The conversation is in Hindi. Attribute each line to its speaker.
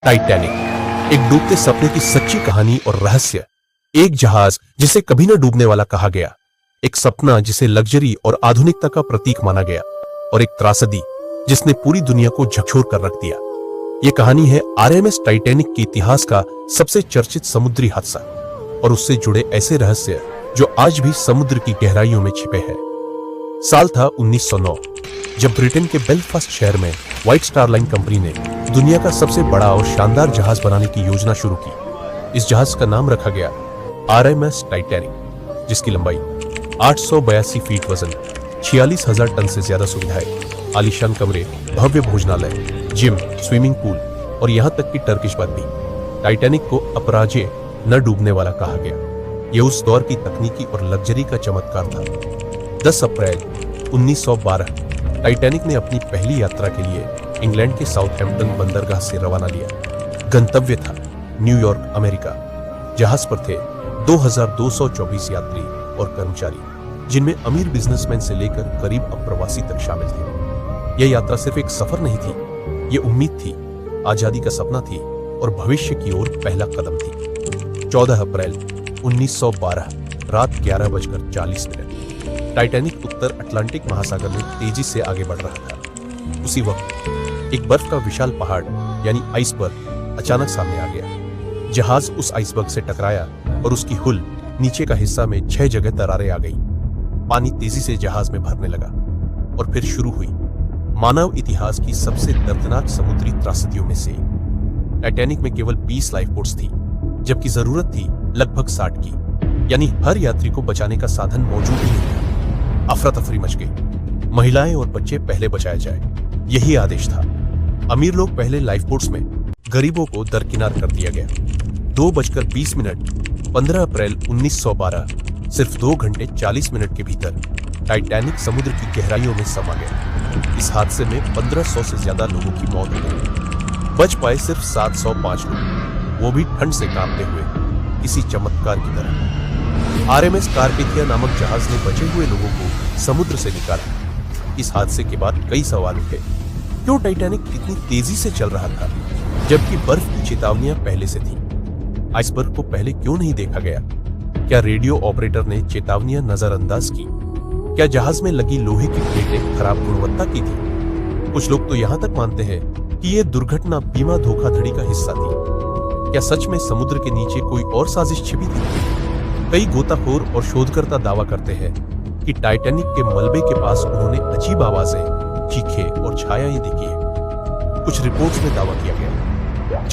Speaker 1: टाइटैनिक, एक डूबते सपने की सच्ची कहानी और रहस्य। एक जहाज जिसे कभी न डूबने वाला कहा गया, एक सपना जिसे लग्जरी और आधुनिकता का प्रतीक माना गया, और एक त्रासदी जिसने पूरी दुनिया को झकझोर कर रख दिया। यह कहानी है आरएमएस टाइटैनिक के इतिहास का सबसे चर्चित समुद्री हादसा और उससे जुड़े ऐसे रहस्य जो आज भी समुद्र की गहराइयों में छिपे हैं। साल था 1909, जब ब्रिटेन के बेलफास्ट शहर में व्हाइट स्टार लाइन कंपनी ने दुनिया का सबसे बड़ा और शानदार जहाज बनाने की योजना शुरू की। इस जहाज का नाम रखा गया आरएमएस टाइटैनिक, जिसकी लंबाई 882 फीट, वजन 46,000 टन से ज्यादा, सुविधाएं, आलीशान कमरे, भव्य भोजनालय, जिम, स्विमिंग पूल और यहां तक कि टर्किश बात भी। टाइटैनिक को अपराजेय, न डूबने वाला कहा गया। यह उस दौर की तकनीकी और लग्जरी का चमत्कार था। 10 अप्रैल 1912 टाइटैनिक ने अपनी पहली यात्रा के लिए इंग्लैंड के साउथहैम्पटन बंदरगाह से रवाना लिया। गंतव्य था न्यूयॉर्क, अमेरिका। जहाज पर थे 2224 यात्री और कर्मचारी, जिनमें अमीर बिजनेसमैन से लेकर गरीब अप्रवासी तक शामिल थे। यह यात्रा सिर्फ एक सफर नहीं थी, यह उम्मीद थी, आजादी का सपना थी और भविष्य की ओर पहला कदम थी। 14 अप्रैल 1912 रात 11:40 टाइटैनिक उत्तर अटलांटिक महासागर में तेजी से आगे बढ़ रहा था। उसी वक्त एक बर्फ का विशाल पहाड़ यानी आइसबर्ग अचानक सामने आ गया। जहाज उस आइसबर्ग से टकराया और उसकी हुल नीचे का हिस्सा में 6 जगह दरारें आ गई। पानी तेजी से जहाज में भरने लगा और फिर शुरू हुई मानव इतिहास की सबसे दर्दनाक समुद्री त्रासदियों में से। टाइटैनिक में केवल 20 लाइफ बोट्स थी, जबकि जरूरत थी लगभग 60 की, यानी हर यात्री को बचाने का साधन मौजूद ही नहीं था। अफरा तफरी मच गई। महिलाएं और बच्चे पहले बचाए जाए, यही आदेश था। अमीर लोग पहले लाइफ बोट्स में, गरीबों को दरकिनार कर दिया गया। 2:20 15 अप्रैल 1912, सिर्फ 2 घंटे 40 मिनट के भीतर टाइटैनिक समुद्र की गहराइयों में समा गया। इस हादसे में 1500 से ज्यादा लोगों की मौत हो गई। बच पाए सिर्फ 705 लोग, वो भी ठंड से कांपते हुए, किसी चमत्कार की तरह। आरएमएस कारपेथिया नामक जहाज ने बचे हुए लोगों को समुद्र से निकाला। इस हादसे के बाद कई सवाल उठे। क्यों टाइटैनिक इतनी तेजी से चल रहा था, जबकि बर्फ की चेतावनियां पहले से थी? आइसबर्ग को पहले क्यों नहीं देखा गया? क्या रेडियो ऑपरेटर ने चेतावनियां नजरअंदाज की? क्या जहाज में लगी लोहे की प्लेटें खराब गुणवत्ता की थी? कुछ लोग तो यहां तक मानते हैं कि यह दुर्घटना बीमा धोखाधड़ी का हिस्सा थी। क्या सच में समुद्र के नीचे कोई और साजिश छिपी थी? कई गोताखोर और शोधकर्ता दावा करते हैं कि टाइटैनिक के मलबे के पास उन्होंने अजीब आवाजें, चीखें और छायाएं देखी है। कुछ रिपोर्ट्स में दावा किया गया